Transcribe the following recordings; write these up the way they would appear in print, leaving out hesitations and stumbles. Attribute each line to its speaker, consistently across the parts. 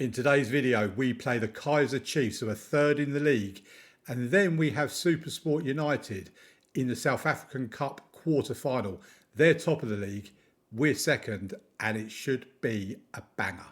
Speaker 1: In today's video, we play the Kaizer Chiefs, who are third in the league, and then we have Supersport United in the South African Cup quarter-final. They're top of the league, we're second, and it should be a banger.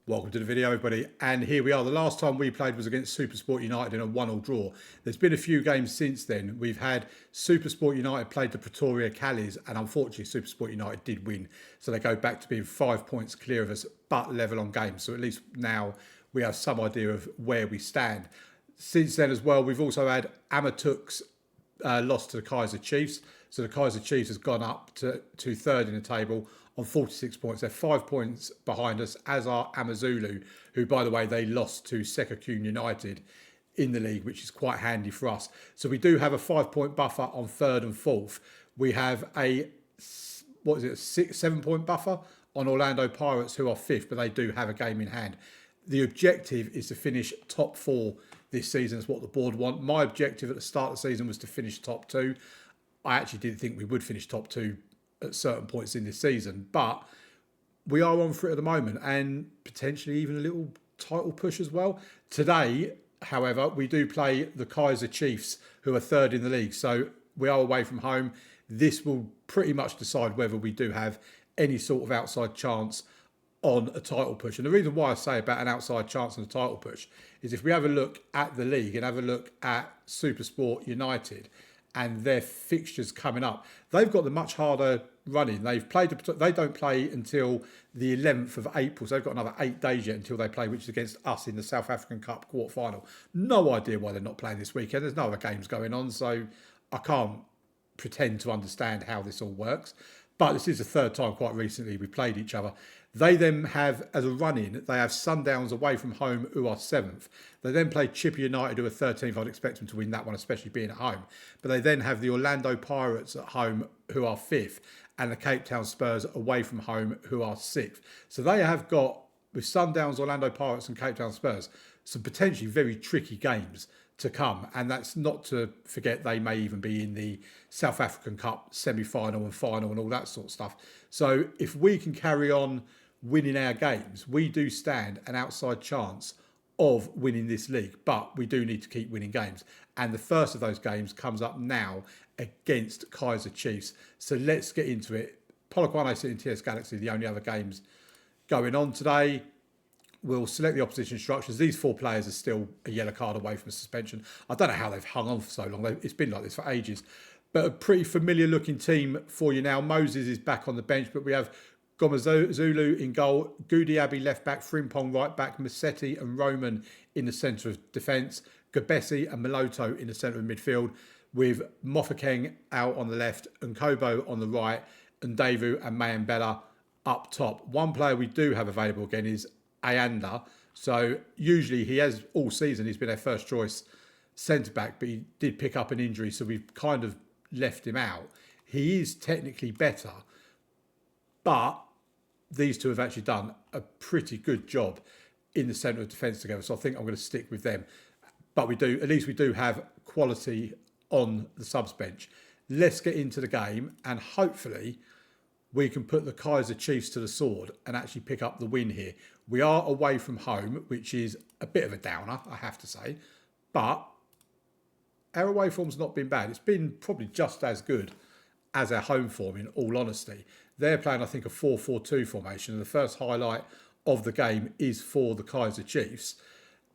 Speaker 1: Welcome to the video, everybody, and here we are. The last time we played was against Supersport United in a 1-1 draw. There's been a few games since then. We've had Supersport United played the Pretoria Callies, and unfortunately Supersport United did win, so they go back to being 5 points clear of us, but level on games. So at least now we have some idea of where we stand. Since then as well, we've also had Amatuk's lost to the Kaizer Chiefs. So the Kaizer Chiefs has gone up to third in the table on 46 points. They're 5 points behind us, as are Amazulu, who, by the way, they lost to Sekakune United in the league, which is quite handy for us. So we do have a 5-point buffer on third and fourth. We have a, 7-point buffer on Orlando Pirates, who are fifth, but they do have a game in hand. The objective is to finish top 4 this season. Is what the board want. My objective at the start of the season was to finish top 2. I actually didn't think we would finish top 2 at certain points in this season, but we are on for it at the moment, and potentially even a little title push as well. Today, however, we do play the Kaizer Chiefs, who are third in the league, so we are away from home. This will pretty much decide whether we do have any sort of outside chance on a title push. And the reason why I say about an outside chance on a title push is if we have a look at the league and have a look at Supersport United and their fixtures coming up, they've got the much harder running. They don't play until the 11th of April, so they've got another 8 days yet until they play, which is against us in the South African Cup quarter-final. No idea why they're not playing this weekend. There's no other games going on, so I can't pretend to understand how this all works. But this is the third time quite recently we played each other. They then have, as a run-in, they have Sundowns away from home, who are 7th. They then play Chipper United, who are 13th. I'd expect them to win that one, especially being at home. But they then have the Orlando Pirates at home, who are 5th, and the Cape Town Spurs away from home, who are 6th. So they have got, with Sundowns, Orlando Pirates and Cape Town Spurs, some potentially very tricky games to come, and that's not to forget they may even be in the South African Cup semi-final and final and all that sort of stuff. So if we can carry on winning our games, we do stand an outside chance of winning this league, but we do need to keep winning games, and the first of those games comes up now against Kaizer Chiefs. So let's get into it. Polokwane City and TS Galaxy are the only other games going on today. We'll select the opposition instructions. These 4 players are still a yellow card away from suspension. I don't know how they've hung on for so long. It's been like this for ages. But a pretty familiar looking team for you now. Moses is back on the bench, but we have Gomazulu in goal, Gudiaby left back, Frimpong right back, Massetti and Roman in the centre of defence, Gabesi and Maloto in the centre of midfield, with Mofokeng out on the left and Kobo on the right, and Davu and Mayambela up top. One player we do have available again is Ayanda. So usually he has all season, he's been our first choice centre back, but he did pick up an injury, so we've kind of left him out. He is technically better, but these two have actually done a pretty good job in the centre of defence together, so I think I'm going to stick with them. But at least we do have quality on the subs bench. Let's get into the game, and hopefully we can put the Kaizer Chiefs to the sword and actually pick up the win here. We are away from home, which is a bit of a downer, I have to say. But our away form's not been bad. It's been probably just as good as our home form, in all honesty. They're playing, I think, a 4-4-2 formation. And the first highlight of the game is for the Kaizer Chiefs,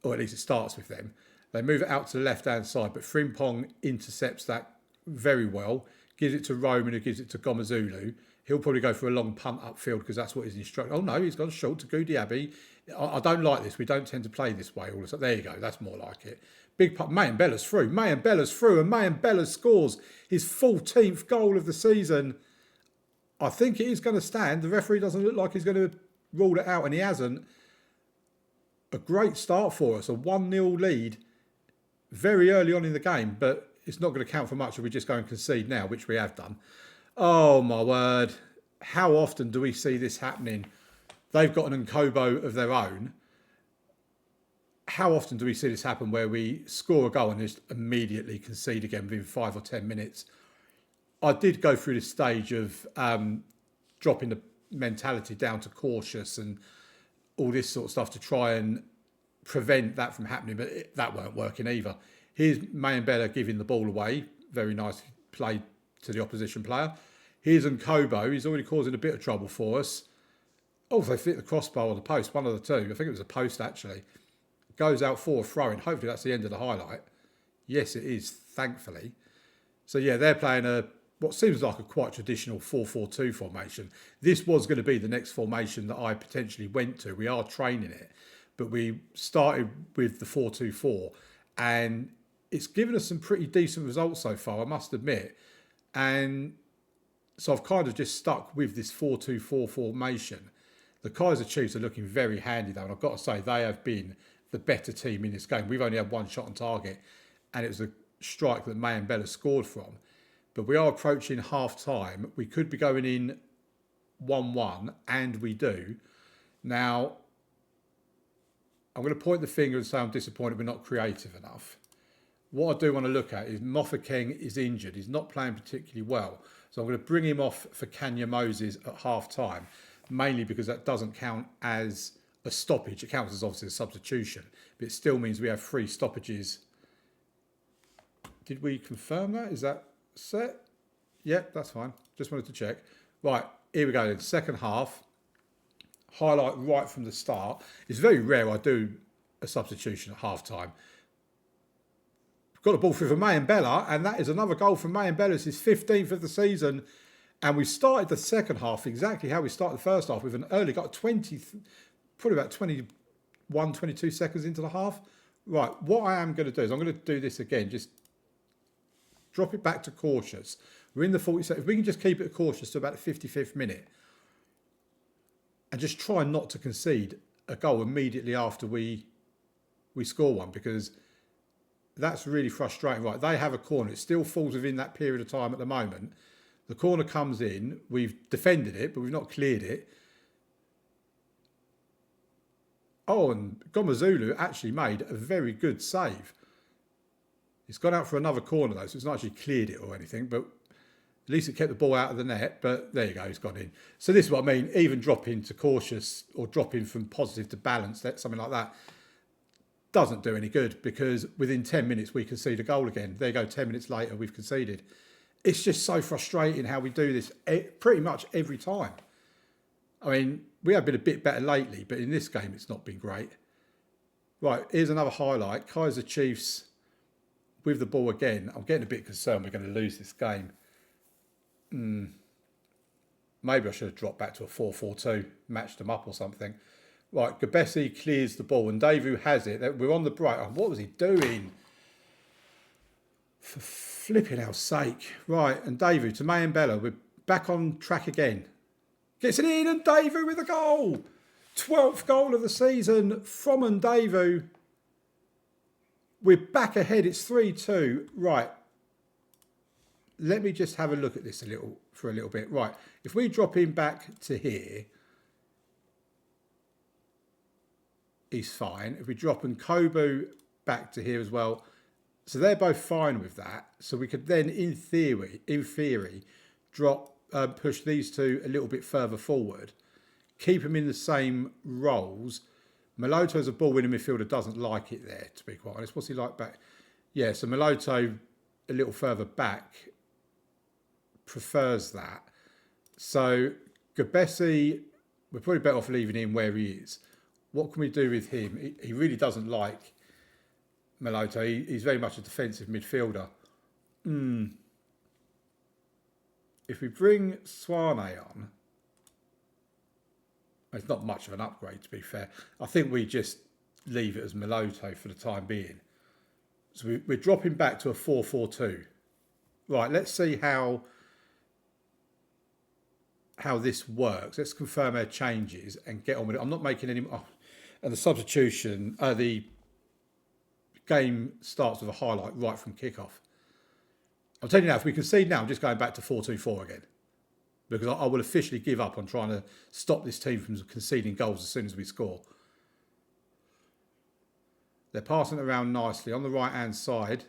Speaker 1: or at least it starts with them. They move it out to the left-hand side, but Frimpong intercepts that very well, gives it to Roman, who gives it to Gomazulu. He'll probably go for a long punt upfield because that's what he's instructed. Oh no, he's gone short to Gudiaby. I don't like this. We don't tend to play this way. There you go. That's more like it. Big punt. Mayambella's through. Mayambella's through, and Mayambella scores his 14th goal of the season. I think it is going to stand. The referee doesn't look like he's going to rule it out, and he hasn't. A great start for us. A 1-0 lead very early on in the game, but it's not going to count for much if we just go and concede now, which we have done. Oh my word. How often do we see this happening? They've got an Nkobo of their own. How often do we see this happen where we score a goal and just immediately concede again within 5 or 10 minutes? I did go through this stage of dropping the mentality down to cautious and all this sort of stuff to try and prevent that from happening, but that weren't working either. Here's Mayambela giving the ball away, very nice play to the opposition player. Here's Nkobo, he's already causing a bit of trouble for us. Oh, they fit the crossbar or the post, one of the two. I think it was a post actually. Goes out for a throw-in. Hopefully that's the end of the highlight. Yes, it is, thankfully. So yeah, they're playing what seems like a quite traditional 4-4-2 formation. This was going to be the next formation that I potentially went to. We are training it, but we started with the 4-2-4, and it's given us some pretty decent results so far, I must admit. And so I've kind of just stuck with this 4-2-4 formation. The Kaizer Chiefs are looking very handy though, and I've got to say they have been the better team in this game. We've only had one shot on target, and it was a strike that Mayambela scored from. But we are approaching half-time. We could be going in 1-1, and we do. Now, I'm going to point the finger and say I'm disappointed we're not creative enough. What I do want to look at is Mofokeng is injured. He's not playing particularly well. So I'm going to bring him off for Kanya Moses at half-time, mainly because that doesn't count as a stoppage. It counts as obviously a substitution, but it still means we have 3 stoppages. Did we confirm that? Is that set? Yep, that's fine. Just wanted to check. Right, here we go then. Second half. Highlight right from the start. It's very rare I do a substitution at half-time. Got the ball through for Mayambela, and that is another goal from Mayambela. It's his 15th of the season. And we started the second half exactly how we started the first half, with an early got 20, probably about 21, 22 seconds into the half. Right, what I am going to do is I'm going to do this again, just drop it back to cautious. We're in the 40 seconds. If we can just keep it cautious to about the 55th minute and just try not to concede a goal immediately after we score one, because that's really frustrating. Right, they have a corner. It still falls within that period of time at the moment. The corner comes in. We've defended it, but we've not cleared it. Oh, and Gomazulu actually made a very good save. It's gone out for another corner though, so it's not actually cleared it or anything, but at least it kept the ball out of the net. But there you go, it's gone in. So this is what I mean, even dropping to cautious or dropping from positive to balanced, something like that, doesn't do any good, because within 10 minutes we concede a goal again. There you go, 10 minutes later we've conceded. It's just so frustrating how we do this pretty much every time. I mean, we have been a bit better lately, but in this game it's not been great. Right, here's another highlight. Kaizer Chiefs with the ball again. I'm getting a bit concerned we're going to lose this game. Maybe I should have dropped back to a 4-4-2, matched them up or something. Right, Gabesi clears the ball, and Davu has it. We're on the break. Oh, what was he doing? For flipping hell's sake. Right, and Davu to Mayambela. We're back on track again. Gets it in, and Davu with a goal. 12th goal of the season from Davu. We're back ahead. It's 3-2. Right. Let me just have a look at this for a little bit. Right. If we drop him back to here, he's fine. If we drop Nkobo back to here as well, so they're both fine with that. So we could then, in theory, push these two a little bit further forward, keep them in the same roles. Maloto as a ball-winning midfielder doesn't like it there, to be quite honest. What's he like back? Yeah, so Maloto a little further back prefers that. So Gabesi, we're probably better off leaving him where he is. What can we do with him? He really doesn't like Maloto. He's very much a defensive midfielder. If we bring Swane on, it's not much of an upgrade, to be fair. I think we just leave it as Maloto for the time being. So we're dropping back to a 4-4-2. Right, let's see how this works. Let's confirm our changes and get on with it. I'm not making any... Oh, and the substitution, the game starts with a highlight right from kickoff. I'm telling you now, if we concede now, I'm just going back to 4-2-4 again. Because I will officially give up on trying to stop this team from conceding goals as soon as we score. They're passing it around nicely on the right-hand side.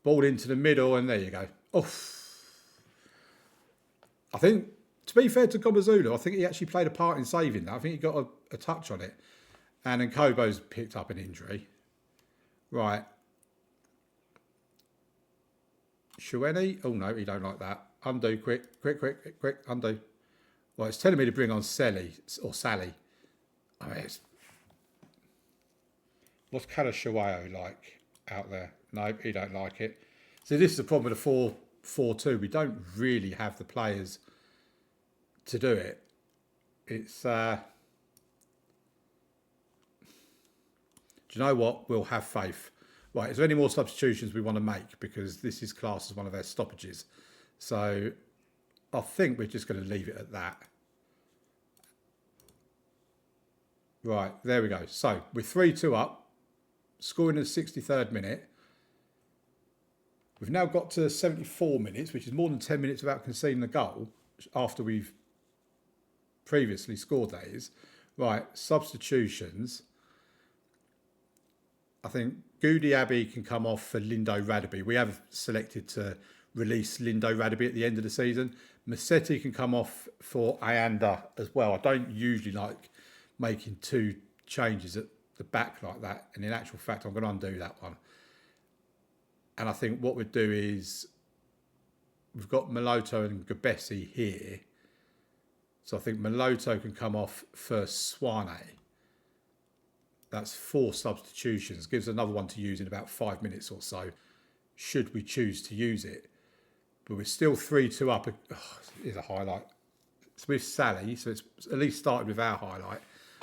Speaker 1: Ball into the middle, and there you go. Oh, I think To be fair to Gomazulu, I think he actually played a part in saving that. I think he got a touch on it. And then Kobo's picked up an injury. Right. Shueni. Oh, no, he don't like that. Undo, quick, undo. Well, it's telling me to bring on Sally. I mean, what's Kalashawao like out there? No, he don't like it. So this is the problem with the 4-4-2. We don't really have the players to do it. It's... do you know what? We'll have faith. Right, is there any more substitutions we want to make? Because this is classed as one of their stoppages. So I think we're just going to leave it at that. Right, there we go. So we're 3-2 up, scoring in the 63rd minute. We've now got to 74 minutes, which is more than 10 minutes without conceding a goal after we've previously scored, that is. Right, substitutions. I think Goody Abbey can come off for Lindo Radaby. We have selected to release Lindo Radaby at the end of the season. Massetti can come off for Ayanda as well. I don't usually like making two changes at the back like that. And in actual fact, I'm going to undo that one. And I think what we'd do is we've got Maloto and Gabessi here. So I think Maloto can come off for Swane. That's 4 substitutions. Gives another one to use in about 5 minutes or so, should we choose to use it. But we're still 3-2 up. Oh, here's a highlight. It's with Sally, so it's at least started with our highlight.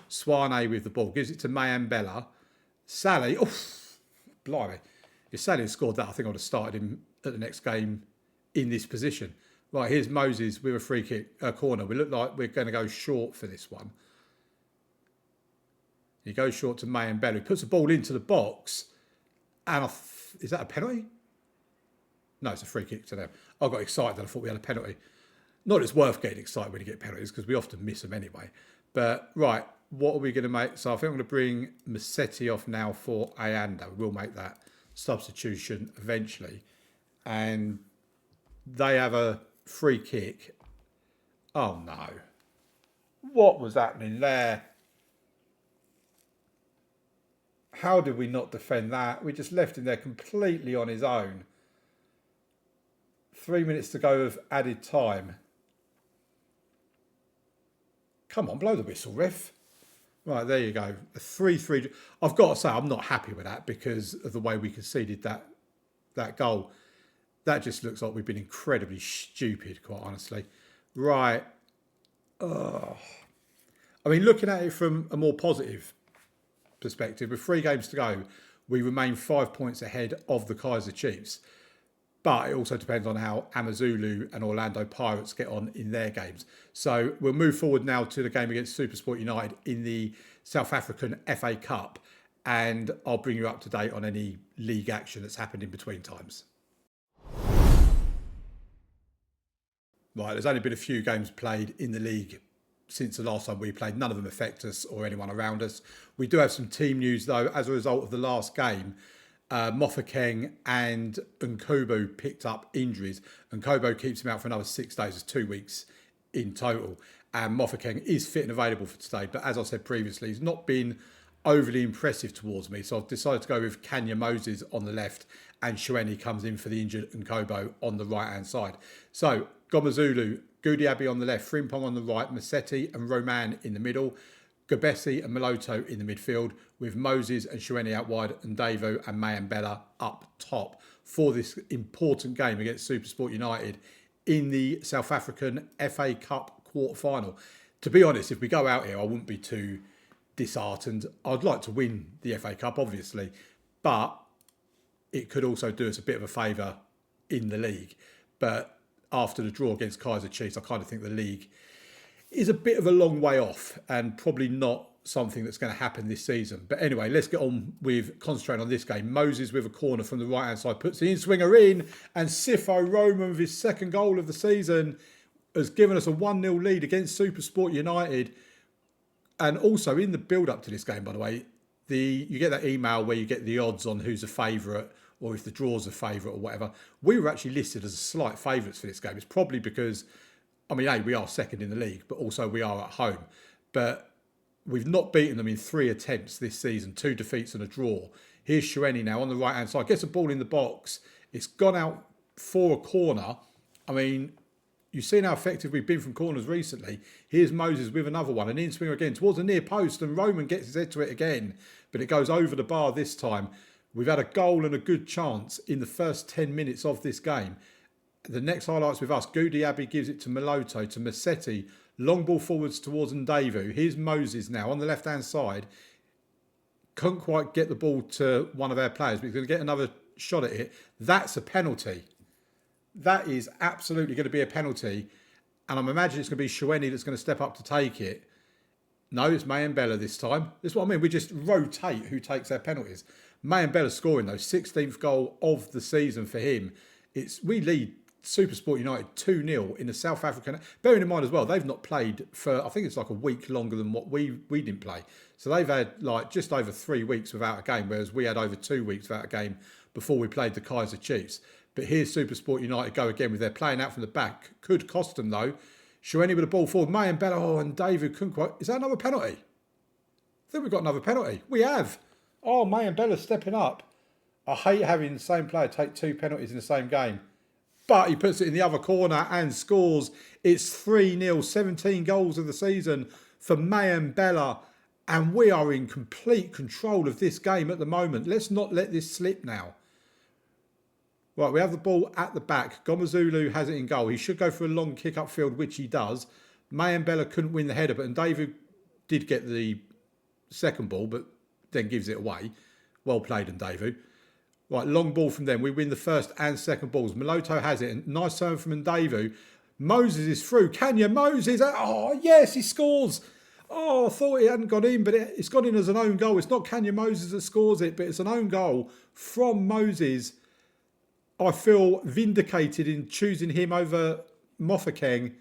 Speaker 1: Swane with the ball. Gives it to Mayambella. Sally, oh, blimey. If Sally had scored that, I think I would have started him at the next game in this position. Right, here's Moses with a free kick, corner. We look like we're going to go short for this one. He goes short to Mayambella. He puts the ball into the box. And is that a penalty? No, it's a free kick to them. I got excited and I thought we had a penalty. Not that it's worth getting excited when you get penalties because we often miss them anyway. But, right, what are we going to make? So I think I'm going to bring Massetti off now for Ayanda. We'll make that substitution eventually. And they have a free kick. Oh, no. What was happening there? How did we not defend that? We just left him there completely on his own. 3 minutes to go of added time. Come on, blow the whistle, ref. Right, there you go. A 3-3. I've got to say, I'm not happy with that because of the way we conceded that goal. That just looks like we've been incredibly stupid, quite honestly. Right. I mean, looking at it from a more positive perspective, with 3 games to go, we remain 5 points ahead of the Kaizer Chiefs. But it also depends on how Amazulu and Orlando Pirates get on in their games. So we'll move forward now to the game against Supersport United in the South African FA Cup. And I'll bring you up to date on any league action that's happened in between times. Right, there's only been a few games played in the league since the last time we played. None of them affect us or anyone around us. We do have some team news, though, as a result of the last game. Mofokeng and Nkobo picked up injuries. Nkobo keeps him out for another 6 days. It's 2 weeks in total. And Mofokeng is fit and available for today. But as I said previously, he's not been overly impressive towards me. So I've decided to go with Kanya Moses on the left and Shueni comes in for the injured Nkobo on the right-hand side. So Gomazulu, Goudiaby on the left, Frimpong on the right, Massetti and Roman in the middle, Gabessi and Maloto in the midfield, with Moses and Shueni out wide and Davo and Mayambella up top for this important game against Supersport United in the South African FA Cup quarter-final. To be honest, if we go out here, I wouldn't be too disheartened. I'd like to win the FA Cup, obviously, but it could also do us a bit of a favour in the league. But after the draw against Kaizer Chiefs, I kind of think the league is a bit of a long way off and probably not something that's going to happen this season. But anyway, let's get on with concentrating on this game. Moses with a corner from the right-hand side puts the in-swinger in, and Sifo Roman with his second goal of the season has given us a 1-0 lead against Supersport United. And also in the build-up to this game, by the way, you get that email where you get the odds on who's a favourite or if the draw's a favourite or whatever. We were actually listed as slight favourites for this game. It's probably because I mean, A, we are second in the league, but also we are at home. But we've not beaten them in 3 attempts this season, 2 defeats and a draw. Here's Shueni now on the right-hand side, gets a ball in the box. It's gone out for a corner. I mean, you've seen how effective we've been from corners recently. Here's Moses with another one, an in-swinger again towards the near post, and Roman gets his head to it again, but it goes over the bar this time. We've had a goal and a good chance in the first 10 minutes of this game. The next highlights with us. Goudiaby gives it to Meloto, to Massetti. Long ball forwards towards Ndevu. Here's Moses now on the left-hand side. Couldn't quite get the ball to one of our players, but he's going to get another shot at it. That's a penalty. That is absolutely going to be a penalty. And I'm imagining it's going to be Shueni that's going to step up to take it. No, it's Mayembela this time. This is what I mean. We just rotate who takes our penalties. Mayembela scoring though, 16th goal of the season for him. We lead Supersport United 2-0 in the South African. Bearing in mind as well, they've not played for, I think it's like a week longer than what we didn't play. So they've had like just over 3 weeks without a game, whereas we had over 2 weeks without a game before we played the Kaizer Chiefs. But here's Supersport United go again with their playing out from the back. Could cost them though. Shueni with the ball forward. Mayembela, and David couldn't quite. Is that another penalty? I think we've got another penalty. We have. Oh, Mayembela stepping up. I hate having the same player take 2 penalties in the same game. But he puts it in the other corner and scores. It's 3-0, 17 goals of the season for Mayembela. And we are in complete control of this game at the moment. Let's not let this slip now. Right, we have the ball at the back. Gomazulu has it in goal. He should go for a long kick upfield, which he does. Mayembela couldn't win the header, but David did get the second ball, but then gives it away. Well played, David. Right, long ball from them. We win the first and second balls. Meloto has it. And nice turn from Ndevu. Moses is through. Kanya Moses. Oh, yes, he scores. Oh, I thought it hadn't gone in, but it's gone in as an own goal. It's not Kanya Moses that scores it, but it's an own goal from Moses. I feel vindicated in choosing him over Mofokeng.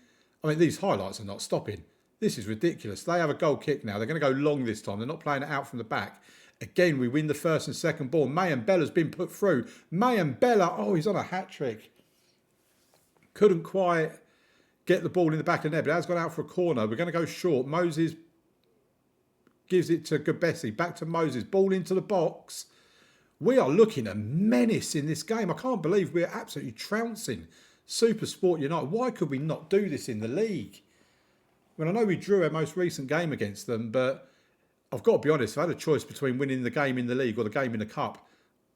Speaker 1: I mean, these highlights are not stopping. This is ridiculous. They have a goal kick now. They're going to go long this time. They're not playing it out from the back. Again, we win the first and second ball. Mayembela's been put through. Mayembela, oh, he's on a hat-trick. Couldn't quite get the ball in the back of the net, but it has gone out for a corner. We're going to go short. Moses gives it to Gabesi. Back to Moses. Ball into the box. We are looking a menace in this game. I can't believe we're absolutely trouncing Supersport United. Why could we not do this in the league? I mean, I know we drew our most recent game against them, but I've got to be honest, if I had a choice between winning the game in the league or the game in the cup,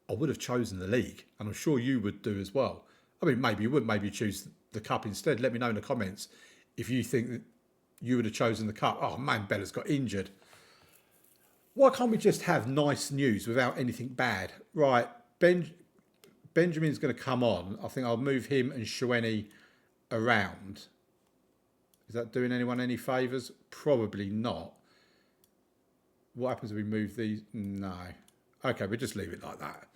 Speaker 1: I would have chosen the league. And I'm sure you would do as well. I mean, maybe you would maybe choose the cup instead. Let me know in the comments if you think that you would have chosen the cup. Oh, man, Bella's got injured. Why can't we just have nice news without anything bad? Right, Benjamin's going to come on. I think I'll move him and Shueni around. Is that doing anyone any favours? Probably not. What happens if we move these? No. Okay, we'll just leave it like that.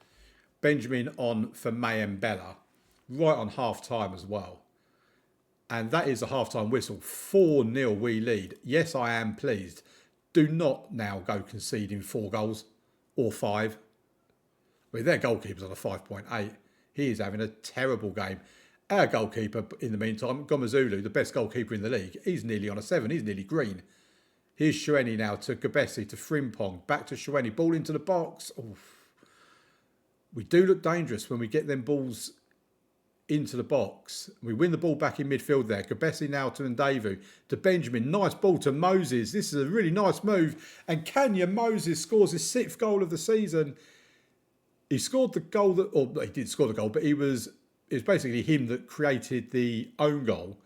Speaker 1: Benjamin on for Mayembela. Right on half-time as well. And that is a half-time whistle. 4-0 we lead. Yes, I am pleased. Do not now go conceding 4 goals or 5. I mean, their goalkeeper's on a 5.8. He is having a terrible game. Our goalkeeper, in the meantime, Gomazulu, the best goalkeeper in the league, he's nearly on a 7. He's nearly green. Here's Shueni now to Gabesi, to Frimpong. Back to Shueni. Ball into the box. Oof. We do look dangerous when we get them balls into the box. We win the ball back in midfield there. Gabesi now to Ndevu, to Benjamin. Nice ball to Moses. This is a really nice move. And Kanya Moses scores his 6th goal of the season. He scored the goal that, or he did score the goal, but it was basically him that created the own goal.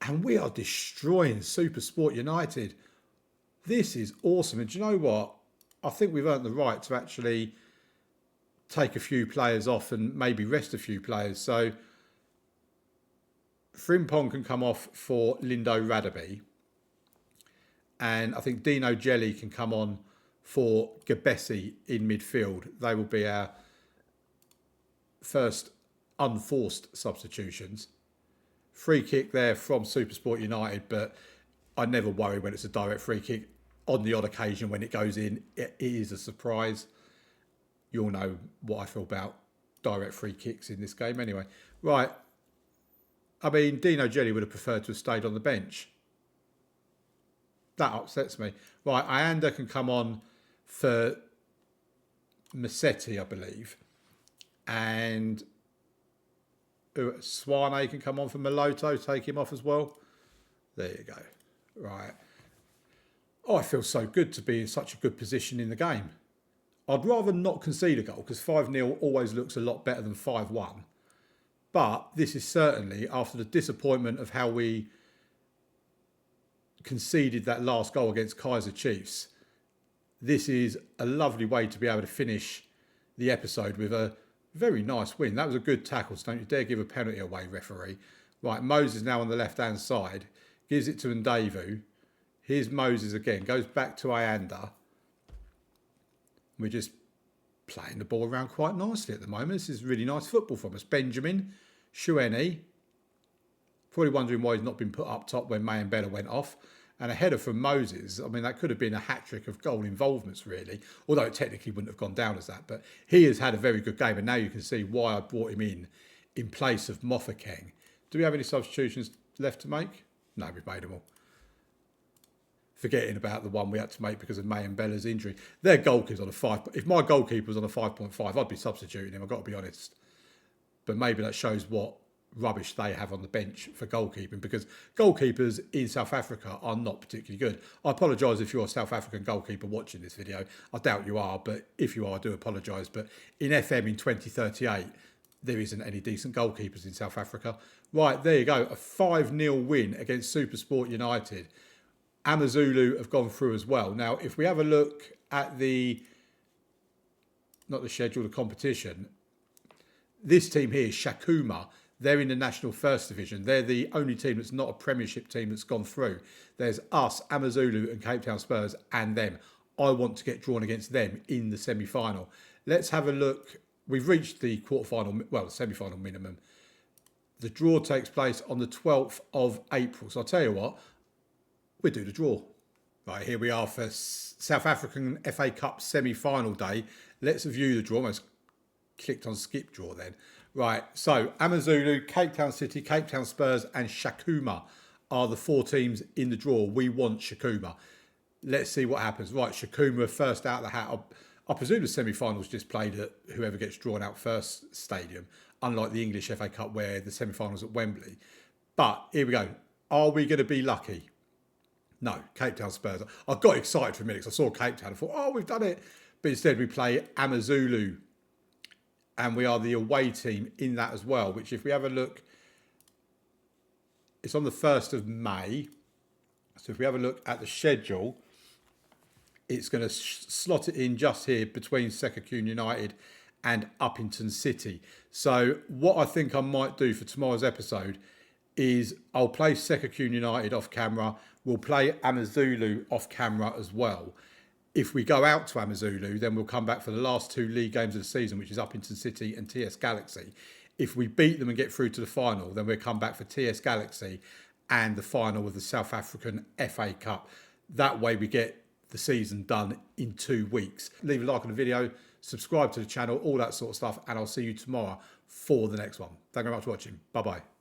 Speaker 1: And we are destroying Supersport United. This is awesome. And do you know what? I think we've earned the right to actually take a few players off and maybe rest a few players. So Frimpong can come off for Lindo Radaby. And I think Dino Jelly can come on for Gabesi in midfield. They will be our first unforced substitutions. Free kick there from Supersport United, but I never worry when it's a direct free kick. On the odd occasion when it goes in, it is a surprise. You all know what I feel about direct free kicks in this game anyway. Right. I mean, Dino Jelly would have preferred to have stayed on the bench. That upsets me. Right, Ayanda can come on for Massetti, I believe. And Swane can come on for Maloto, take him off as well. There you go. Right. Oh, I feel so good to be in such a good position in the game. I'd rather not concede a goal because 5-0 always looks a lot better than 5-1. But this is certainly, after the disappointment of how we conceded that last goal against Kaizer Chiefs, this is a lovely way to be able to finish the episode with a very nice win. That was a good tackle, so don't you dare give a penalty away, referee. Right, Moses now on the left-hand side. Gives it to Ndevu. Here's Moses again. Goes back to Ayanda. We're just playing the ball around quite nicely at the moment. This is really nice football from us. Benjamin, Shueni. Probably wondering why he's not been put up top when Mayambela went off. And a header from Moses. I mean, that could have been a hat-trick of goal involvements, really. Although it technically wouldn't have gone down as that. But he has had a very good game. And now you can see why I brought him in place of Mofokeng. Do we have any substitutions left to make? No, we've made them all. Forgetting about the one we had to make because of Mayambela's injury. Their goalkeeper's on a 5. If my goalkeeper was on a 5.5, I'd be substituting him, I've got to be honest. But maybe that shows what rubbish they have on the bench for goalkeeping, because goalkeepers in South Africa are not particularly good. I apologise if you're a South African goalkeeper watching this video. I doubt you are, but if you are, I do apologise. But in FM in 2038, there isn't any decent goalkeepers in South Africa. Right, there you go. A 5-0 win against Supersport United. Amazulu have gone through as well. Now, if we have a look at the competition, this team here, Shakuma, they're in the National First Division. They're the only team that's not a Premiership team that's gone through. There's us, Amazulu and Cape Town Spurs and them. I want to get drawn against them in the semi-final. Let's have a look. We've reached the quarter-final, well, the semi-final minimum. The draw takes place on the 12th of April. So I'll tell you what, we'll do the draw. Right, here we are for South African FA Cup semi-final day. Let's view the draw. Almost clicked on skip draw then. Right, so Amazulu, Cape Town City, Cape Town Spurs and Shakuma are the 4 teams in the draw. We want Shakuma. Let's see what happens. Right, Shakuma first out of the hat. I presume the semi-finals just played at whoever gets drawn out first stadium, unlike the English FA Cup where the semi-finals at Wembley. But here we go. Are we going to be lucky? No, Cape Town Spurs. I got excited for a minute because I saw Cape Town and thought, oh, we've done it. But instead we play Amazulu. And we are the away team in that as well, which if we have a look, it's on the 1st of May. So if we have a look at the schedule, it's going to slot it in just here between Sekakune United and Uppington City. So what I think I might do for tomorrow's episode is I'll play Sekakune United off camera. We'll play Amazulu off camera as well. If we go out to Amazulu, then we'll come back for the last 2 league games of the season, which is Uppington City and TS Galaxy. If we beat them and get through to the final, then we'll come back for TS Galaxy and the final of the South African FA Cup. That way we get the season done in 2 weeks. Leave a like on the video, subscribe to the channel, all that sort of stuff, and I'll see you tomorrow for the next one. Thank you very much for watching. Bye-bye.